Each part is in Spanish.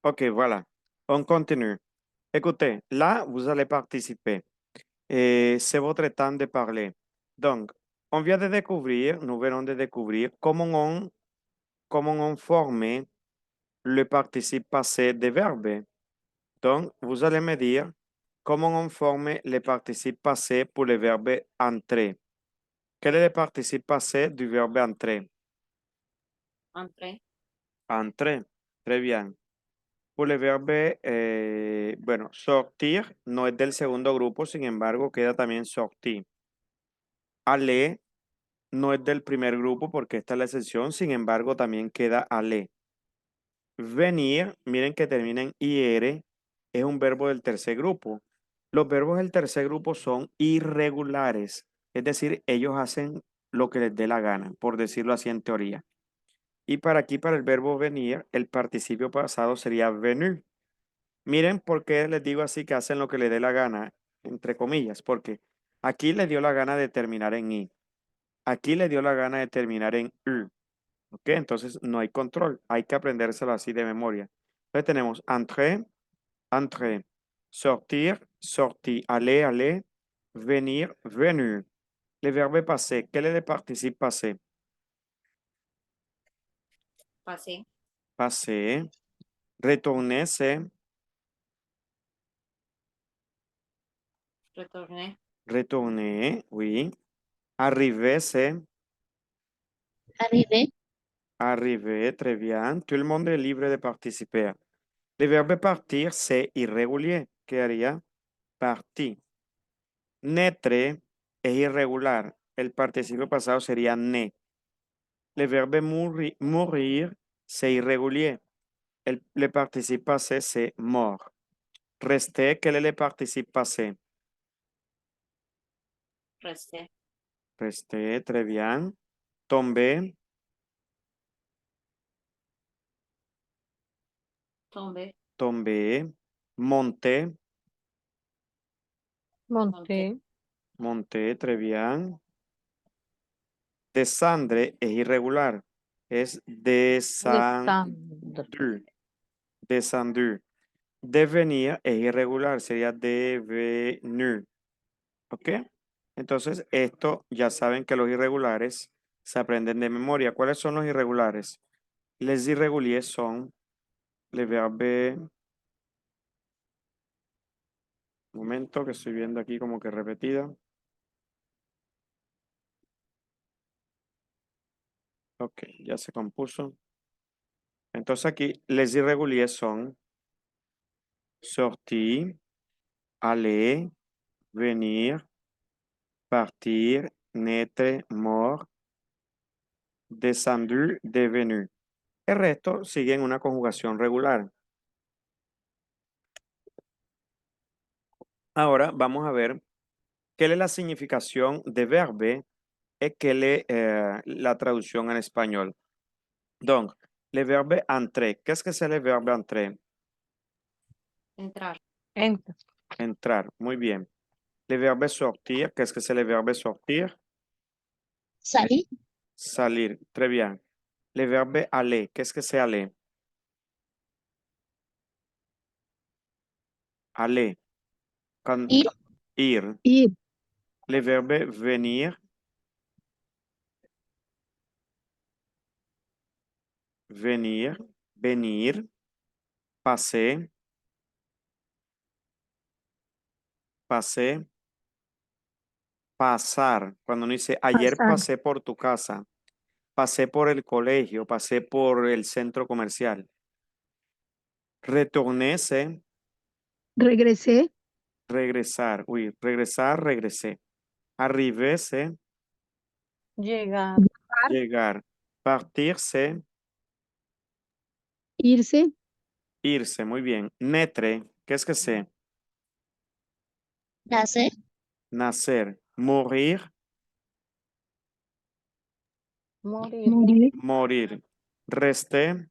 Ok, voilà. On continue. Écoutez, là, vous allez participer. C'est votre temps de parler. Donc, on vient de découvrir, nous venons de découvrir comment on forme le participe passé des verbes. Donc, vous allez me dire comment on forme le participe passé pour le verbe entrer. Quel est le participe passé du verbe entrer? Entré. Entrer. Très bien. Por el verbo, bueno, sortir no es del segundo grupo, sin embargo, queda también sortir. Aller no es del primer grupo porque esta es la excepción, sin embargo, también queda aller. Venir, miren que termina en ir, es un verbo del tercer grupo. Los verbos del tercer grupo son irregulares, es decir, ellos hacen lo que les dé la gana, por decirlo así en teoría. Y para aquí, para el verbo venir, el participio pasado sería venir. Miren por qué les digo así que hacen lo que les dé la gana, entre comillas, porque aquí les dio la gana de terminar en i, aquí les dio la gana de terminar en u, ¿ok? Entonces no hay control, hay que aprendérselo así de memoria. Entonces tenemos entrer, entrer, sortir, sortir, aller, aller, venir, venir. Le verbe passé, quel est le participe passé? Pasé. Passé. Retourner, c'est Retorné. retourner, oui. Arriver, c'est Arrivé, arriver, très bien. Tout le monde est libre de participer. Le verbe partir, c'est irrégulier. ¿Qué haría? Partir. Naître es irregular. El participio pasado sería ne. Le verbe mourir, c'est irrégulier. Le participe passé, c'est mort. Rester, quel est le participe passé? Resté. Rester, très bien. Tomber, Tombé. tomber. Monter, monté, monter, très bien. Descendre es irregular. Es descendre, descendu. Descendu. Devenir es irregular. Sería devenu. ¿Ok? Entonces, esto ya saben que los irregulares se aprenden de memoria. ¿Cuáles son los irregulares? Les irréguliers son le verbe. Un momento que estoy viendo aquí como que repetida. Ok, ya se compuso. Entonces aquí, les irréguliers son sortir, aller, venir, partir, naître, mort, descendu, devenu. El resto sigue en una conjugación regular. Ahora vamos a ver qué es la significación de verbe y qué es la traducción en español. Donc, le verbe entrer. Qu'est-ce que c'est le verbe entrer? Entrar. entra, Entrar. Muy bien. Le verbe sortir. Qu'est-ce que c'est le verbe sortir? salir, Salir. Très bien. Le verbe aller. Qu'est-ce que c'est aller? Aller. ir, Ir. ir, Le verbe venir. Venir. Venir. Passer. Passer. Pasar. Cuando uno dice, ayer pasar, pasé por tu casa, pasé por el colegio, pasé por el centro comercial. Retourner, c'est regresé, regresar. Uy, regresar, regresé. Arriver, c'est llegar, llegar. Partir, c'est irse, irse. Muy bien. Naître, qu'est-ce que c'est? nacer, Nacer. Mourir, morir, morir, morir. Rester,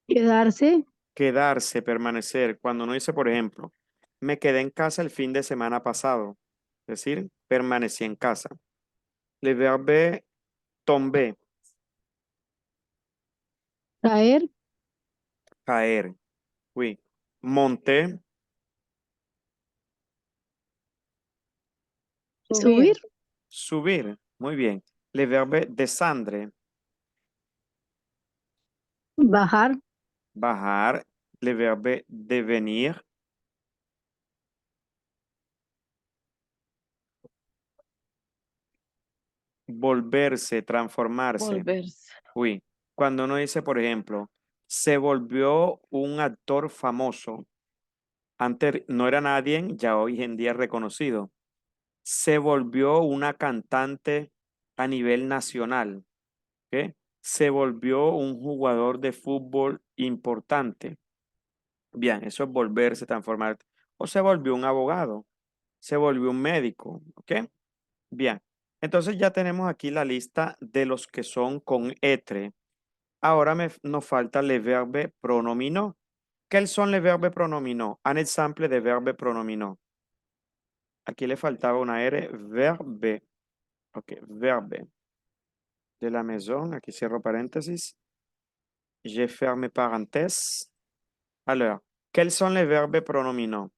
quedarse, quedarse, permanecer. Cuando uno dice, por ejemplo, me quedé en casa el fin de semana pasado, es decir, permanecí en casa. Le verbe tomber, caer, caer. Oui. Monter, Subir. subir. Muy bien. Le verbe descendre, Bajar. bajar. Le verbe devenir, volverse, transformarse. Uy, cuando uno dice, por ejemplo, se volvió un actor famoso. Antes no era nadie, ya hoy en día es reconocido. Se volvió una cantante a nivel nacional. ¿Ok? Se volvió un jugador de fútbol importante. Bien, eso es volverse, transformar. O se volvió un abogado, se volvió un médico. ¿Ok? Bien. Entonces ya tenemos aquí la lista de los que son con etre. Ahora nos falta le verbe pronominó. Quels sont les verbes pronominaux? Un exemple de verbe pronominaux. Aquí le faltaba una R, verbe. Ok, verbe. De la maison, aquí cierro paréntesis. Je ferme parenthèse. Alors, quels sont les verbes pronominaux?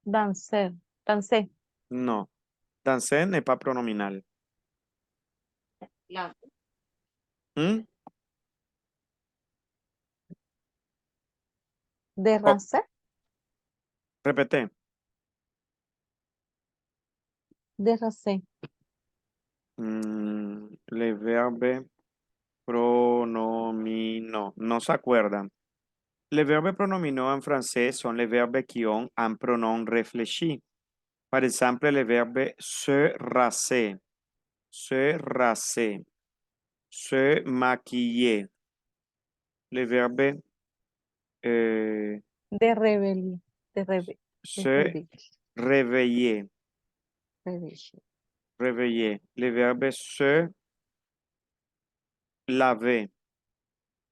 Dancer. Dancer. Non. Danser n'est pas pronominal. La, Hmm? Oh, Derrancer. répétez. Derrancer. Les verbes pronominaux. No se acuerdan. Les verbes pronominaux en français sont les verbes qui ont un pronom réfléchi. Par exemple, le verbe se raser, se maquiller. Le verbe De rebelión. De rebe. De se rebelde. réveiller, Rebelde. réveiller. Le verbe se laver.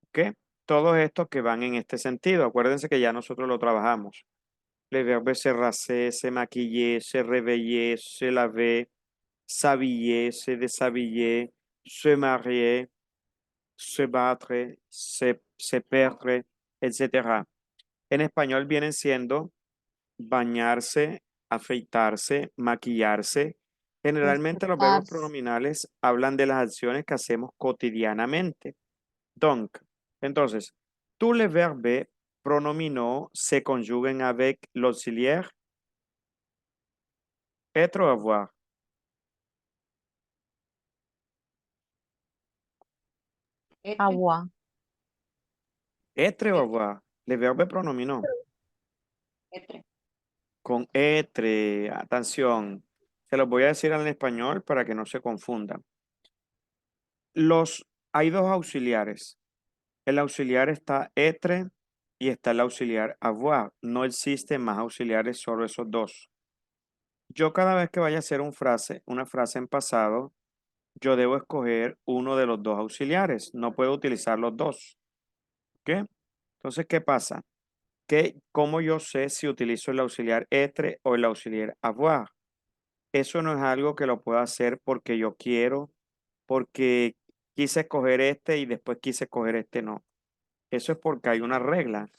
¿Ok? Todos estos que van en este sentido. Acuérdense que ya nosotros lo trabajamos. Le verbe se raser, se maquiller, se réveiller, se laver, s'habiller, se déshabiller, se marier, se battre, se perdre, etc. En español vienen siendo bañarse, afeitarse, maquillarse. Generalmente los verbos Despertarse. pronominales hablan de las acciones que hacemos cotidianamente. Donc, entonces, tous les verbes pronominaux se conjuguen avec l'auxiliaire être ou avoir. etre, Agua. Être ou avoir. Les verbes pronominaux. etre. Con être, atención. Se los voy a decir en español para que no se confundan. Hay dos auxiliares. El auxiliar está être y está el auxiliar avoir. No existen más auxiliares, solo esos dos. Yo cada vez que vaya a hacer una frase en pasado, yo debo escoger uno de los dos auxiliares. No puedo utilizar los dos. ¿Ok? Entonces, ¿qué pasa? ¿Cómo yo sé si utilizo el auxiliar être o el auxiliar avoir? Eso no es algo que lo puedo hacer porque yo quiero, porque quise escoger este y después quise escoger este, no. Eso es porque hay una regla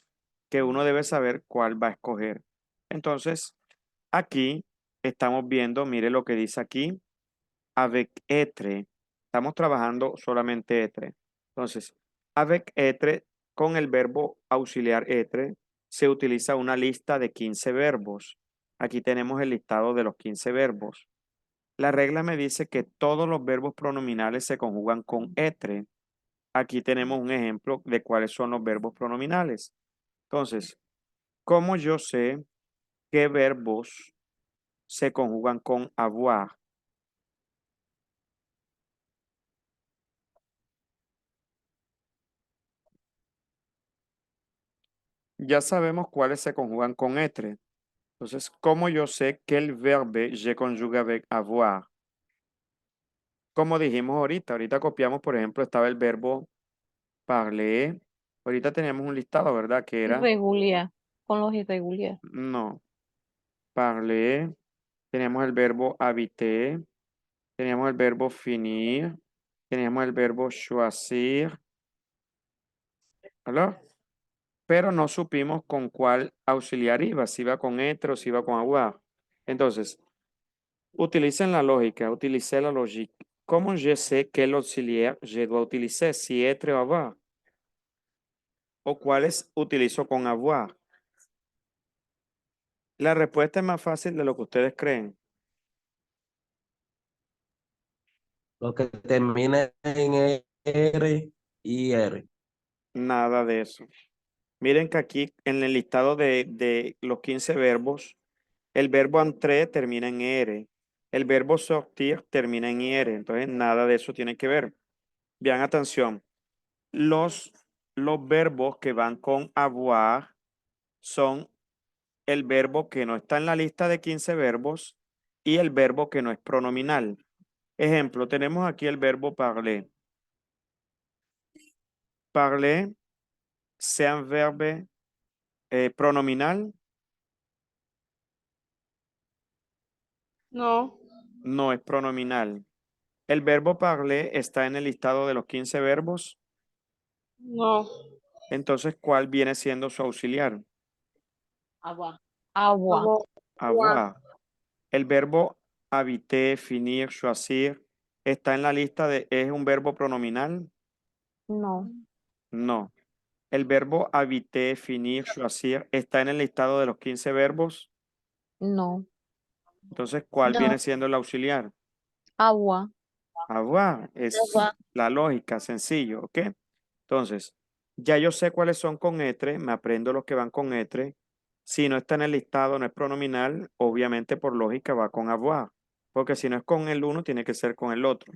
que uno debe saber cuál va a escoger. Entonces, aquí estamos viendo, mire lo que dice aquí, avec être. Estamos trabajando solamente être. Entonces, avec être con el verbo auxiliar être se utiliza una lista de 15 verbos. Aquí tenemos el listado de los 15 verbos. La regla me dice que todos los verbos pronominales se conjugan con être. Aquí tenemos un ejemplo de cuáles son los verbos pronominales. Entonces, ¿cómo yo sé qué verbos se conjugan con avoir? Ya sabemos cuáles se conjugan con être. Entonces, ¿cómo yo sé que el verbe je conjugue avec avoir? Como dijimos ahorita copiamos, por ejemplo, estaba el verbo parler. Ahorita teníamos un listado, ¿verdad? Que era, Irregular. Con los irregulares. no, parler. Teníamos el verbo habiter. Teníamos el verbo finir. Teníamos el verbo choisir. ¿Aló? pero no supimos con cuál auxiliar iba, si iba con être o si iba con avoir. Entonces, utilicen la lógica, utilicé la logique. ¿Cómo je sais quel auxiliaire je dois utiliser, si être o avoir? ¿O cuáles utilizo con avoir? La respuesta es más fácil de lo que ustedes creen. Lo que termina en R y R. Nada de eso. Miren que aquí en el listado de los 15 verbos, el verbo entrer termina en R. El verbo sortir termina en IR. Entonces, nada de eso tiene que ver. Vean, atención. Los, los verbos que van con avoir son el verbo que no está en la lista de 15 verbos y el verbo que no es pronominal. Ejemplo, tenemos aquí el verbo parler. Parler, c'est un verbe pronominal. No. No es pronominal. El verbo parler está en el listado de los 15 verbos. No. Entonces, ¿cuál viene siendo su auxiliar? Agua. Agua. Avoir. El verbo habiter, finir, choisir, ¿está en la lista de, es un verbo pronominal? No. No. El verbo habiter, finir, choisir, ¿está en el listado de los 15 verbos? No. Entonces, ¿cuál viene siendo el auxiliar? Agua. Avoir. Es la lógica, sencillo, ¿ok? Entonces, ya yo sé cuáles son con etre, me aprendo los que van con etre. Si no está en el listado, no es pronominal, obviamente por lógica va con avoir, porque si no es con el uno, tiene que ser con el otro.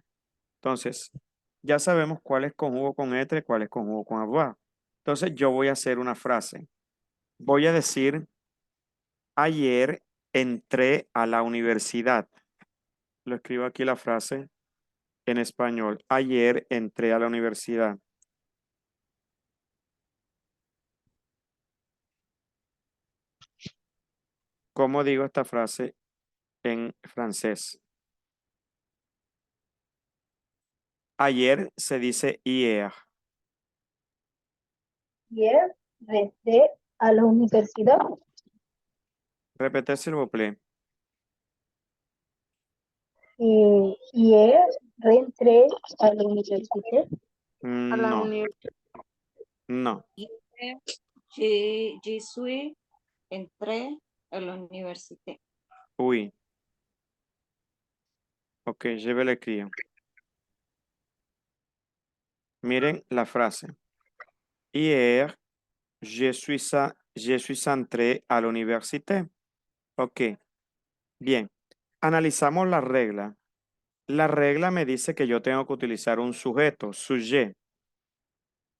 Entonces, ya sabemos cuál es conjugo con etre, cuál es conjugo con avoir. Entonces, yo voy a hacer una frase. Voy a decir, ayer entré a la universidad. Lo escribo aquí la frase en español. Ayer entré a la universidad. ¿Cómo digo esta frase en francés? Ayer se dice hier. Ayer entré a la universidad. Repetez, s'il vous plaît. Ayer reentré a la universidad. No, no. Je suis entré a la universidad. Oui. Ok, je vais l'écrire. Miren la frase. Hier, je suis entré a la université. Ok, bien. Analizamos la regla. La regla me dice que yo tengo que utilizar un sujeto, sujet.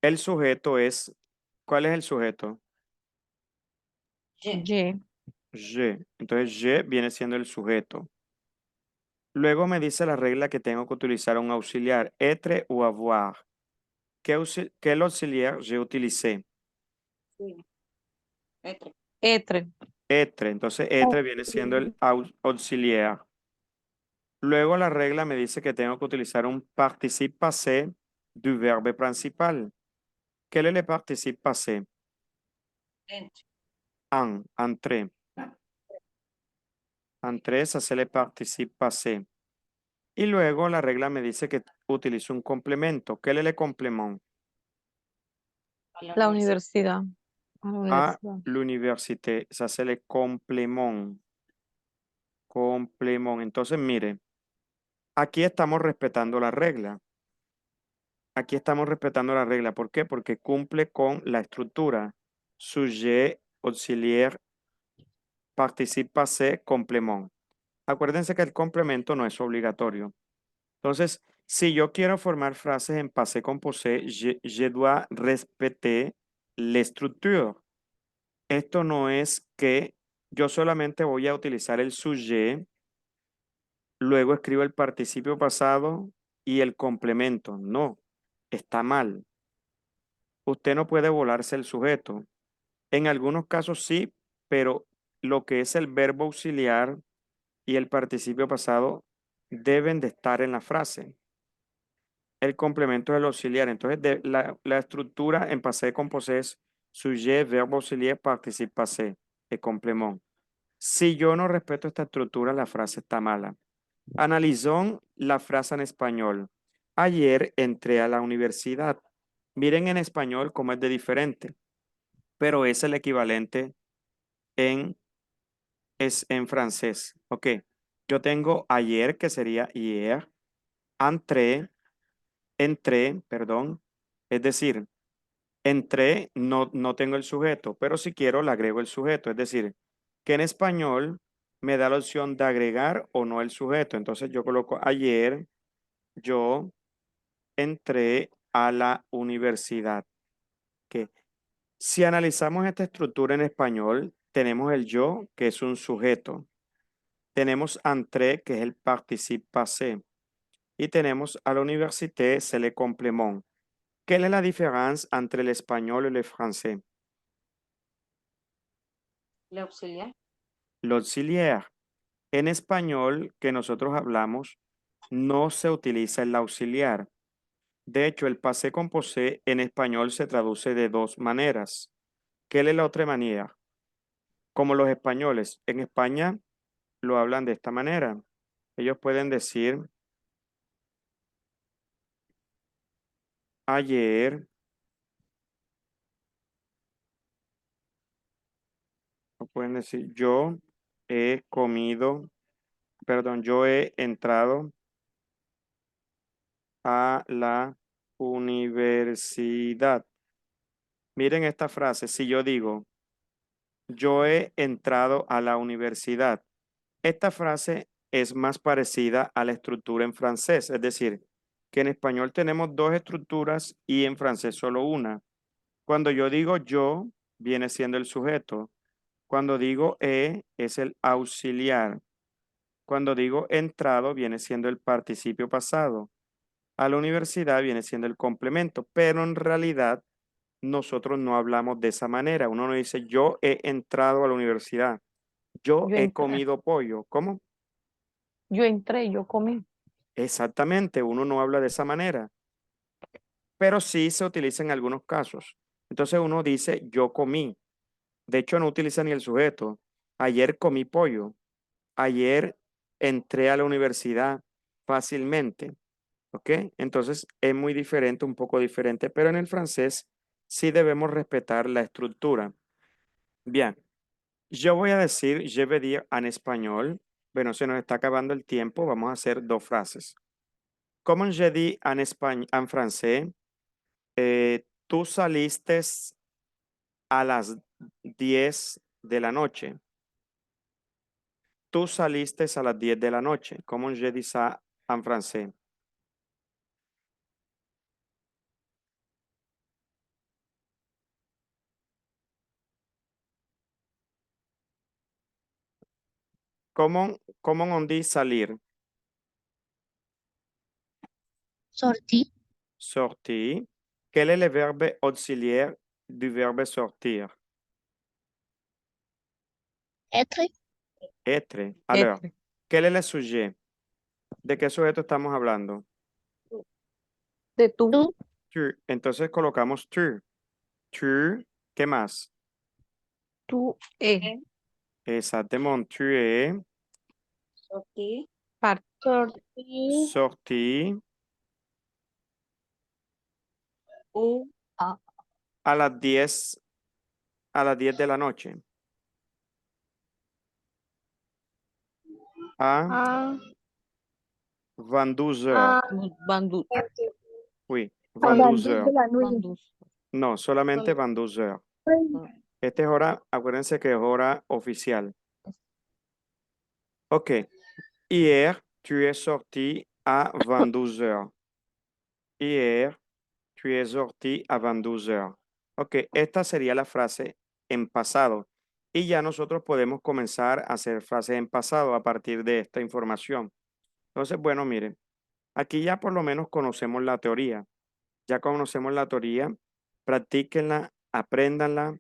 El sujeto es, ¿cuál es el sujeto? Je. Y. Je. Entonces, je viene siendo el sujeto. Luego me dice la regla que tengo que utilizar un auxiliar, être o avoir. ¿Qué auxiliar je utilicé? Sí. Etre. Etre. Être. Entonces, être viene siendo el auxiliar. Luego la regla me dice que tengo que utilizar un participe passé du verbe principal. ¿Qué es el participe passé? Entre. Entré. Entré, ça c'est le participe passé. Y luego la regla me dice que utilizo un complemento. ¿Qué es el complemento? A la La universidad. universidad. A la A universidad. l'université. Ça c'est le complément. Complemón. Entonces, mire, aquí estamos respetando la regla. Aquí estamos respetando la regla. ¿Por qué? Porque cumple con la estructura. Sujet, auxiliaire, participe passé, complément. Acuérdense que el complemento no es obligatorio. Entonces, si yo quiero formar frases en passé composé, je dois respecter l'estricture. Esto no es que yo solamente voy a utilizar el sujet, luego escribo el participio pasado y el complemento. No, está mal. Usted no puede volarse el sujeto. En algunos casos sí, pero lo que es el verbo auxiliar y el participio pasado deben de estar en la frase. El complemento es el auxiliar. Entonces, la estructura en passé composé es Sujet, verbo auxiliar, participe passé et complément. Si yo no respeto esta estructura, la frase está mala. Analizón la frase en español. Ayer entré a la universidad. Miren en español cómo es de diferente, pero es el equivalente es en francés. Ok, yo tengo ayer, que sería hier, perdón. Es decir, entré, no tengo el sujeto, pero si quiero le agrego el sujeto. Es decir, que en español me da la opción de agregar o no el sujeto. Entonces yo coloco ayer, yo entré a la universidad. Que si analizamos esta estructura en español, tenemos el yo, que es un sujeto. Tenemos entré, que es el participe passé. Y tenemos a la université, c'est le complément. Quelle est la différence entre l'espagnol et le français? Le auxiliar. L'auxiliaire. En español que nosotros hablamos, no se utiliza el auxiliar. De hecho, el passé composé en español se traduce de dos maneras. ¿Qué es la otra manera? Como los españoles en España lo hablan de esta manera. Ellos pueden decir ayer, o pueden decir yo he comido, perdón, yo he entrado a la universidad. Miren esta frase, si yo digo yo he entrado a la universidad, esta frase es más parecida a la estructura en francés, es decir, que en español tenemos dos estructuras y en francés solo una. Cuando yo digo yo, viene siendo el sujeto. Cuando digo es el auxiliar. Cuando digo entrado, viene siendo el participio pasado. A la universidad viene siendo el complemento, pero en realidad nosotros no hablamos de esa manera. Uno no dice yo he entrado a la universidad. Yo Yo he entré, comido pollo. ¿Cómo? yo comí. Exactamente, uno no habla de esa manera, pero sí se utiliza en algunos casos. Entonces uno dice yo comí. De hecho, no utiliza ni el sujeto. Ayer comí pollo. Ayer entré a la universidad fácilmente. ¿Ok? Entonces es muy diferente, un poco diferente, pero en el francés sí debemos respetar la estructura. Bien, yo voy a decir, je vais dire en español. Bueno, se nos está acabando el tiempo, vamos a hacer dos frases. Como je dis en español, en francés, tú saliste a las 10 de la noche. Tú saliste a las 10 de la noche. Como je dis ça en francés? ¿Cómo on dit salir? Sorti. Sortir. Quel est le verbe auxiliaire du verbe sortir? Être. Être. Alors, Este. quel est le sujet? ¿De qué sujeto estamos hablando? De tú. Tú. Tu. Entonces colocamos tu. Tu. ¿Qué más? Tú Exactement. Tu es Sorti. Par. Sorti. sorti U. a las 10 de la noche. A A. 22 heures. Bandú. Oui, A 22 de heures. la nuit. Bandú. No, solamente 22 heures. Esta es hora, acuérdense que es hora oficial. Ok. Hier, tu es sorti à 22 heures. Hier, tu es sorti à 22 heures. Ok, esta sería la frase en pasado. Y ya nosotros podemos comenzar a hacer frases en pasado a partir de esta información. Entonces, bueno, miren, aquí ya por lo menos conocemos la teoría. Ya conocemos la teoría, practíquenla, apréndanla,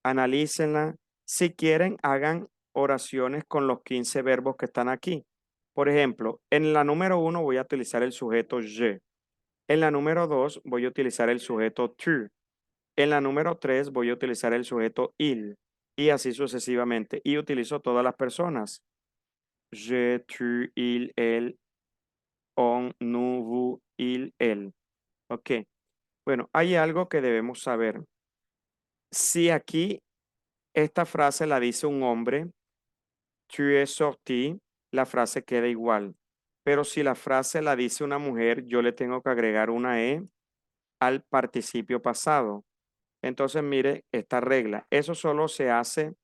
analícenla. Si quieren, hagan oraciones con los 15 verbos que están aquí. Por ejemplo, en la número 1 voy a utilizar el sujeto je. En la número 2 voy a utilizar el sujeto tu. En la número 3 voy a utilizar el sujeto il y así sucesivamente. Y utilizo todas las personas. Je, tu, il, elle, on, nous, vous, il, elle. Ok. Bueno, hay algo que debemos saber. Si aquí esta frase la dice un hombre, tu es sorti, la frase queda igual. Pero si la frase la dice una mujer, yo le tengo que agregar una E al participio pasado. Entonces, mire esta regla. Eso solo se hace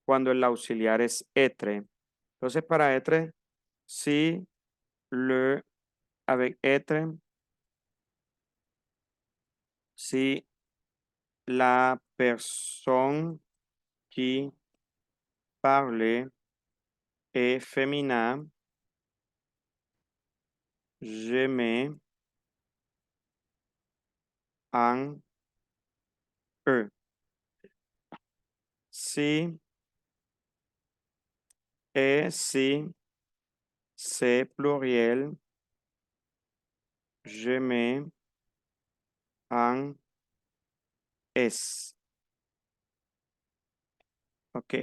cuando el auxiliar es être. Entonces, para être, si le avec être, si la personne qui parle est féminin, je mets un E. Si si c'est pluriel, je mets un S. Ok.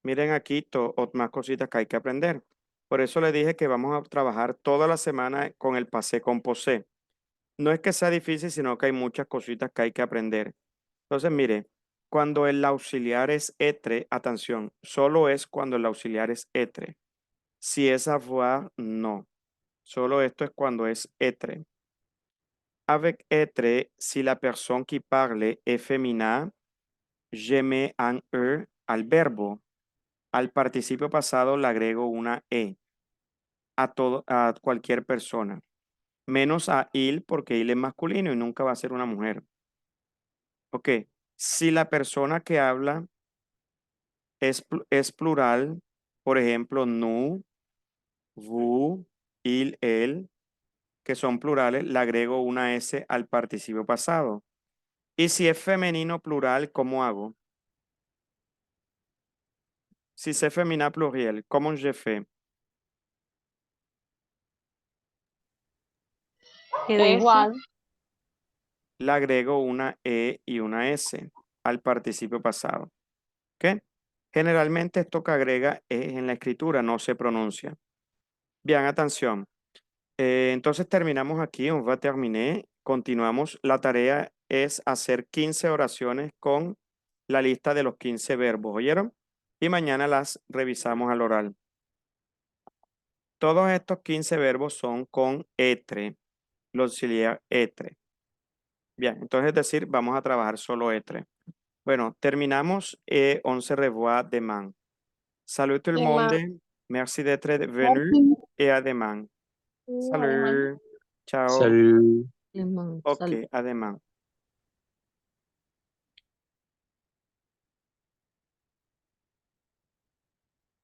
Miren aquí más cositas que hay que aprender. Por eso le dije que vamos a trabajar toda la semana con el passé composé. No es que sea difícil, sino que hay muchas cositas que hay que aprender. Entonces, mire, cuando el auxiliar es être, atención, solo es cuando el auxiliar es être. Si es avoir, no. Solo esto es cuando es être. Avec être, si la personne qui parle est féminin, je mets un E al verbo. Al participio pasado le agrego una E a cualquier persona. Menos a il porque il es masculino y nunca va a ser una mujer. Ok. Si la persona que habla es plural, por ejemplo, nous, vous, il, elle, que son plurales, le agrego una S al participio pasado. Y si es femenino plural, ¿cómo hago? Si c'est féminin pluriel, ¿cómo je fais? Queda S. igual. Le agrego una E y una S al participio pasado. ¿Ok? Generalmente esto que agrega es en la escritura, no se pronuncia. Bien, atención. Entonces terminamos aquí, on va terminer. Continuamos. La tarea es hacer 15 oraciones con la lista de los 15 verbos, ¿oyeron? Y mañana las revisamos al oral. Todos estos 15 verbos son con être, el auxiliar être. Bien, entonces es decir, vamos a trabajar solo être. Bueno, terminamos et on se revoit demain. Salut tout le Demain. monde. Merci d'être venu et à demain. Salut. Ciao. Salut. Alemán, Ok, salud. à demain.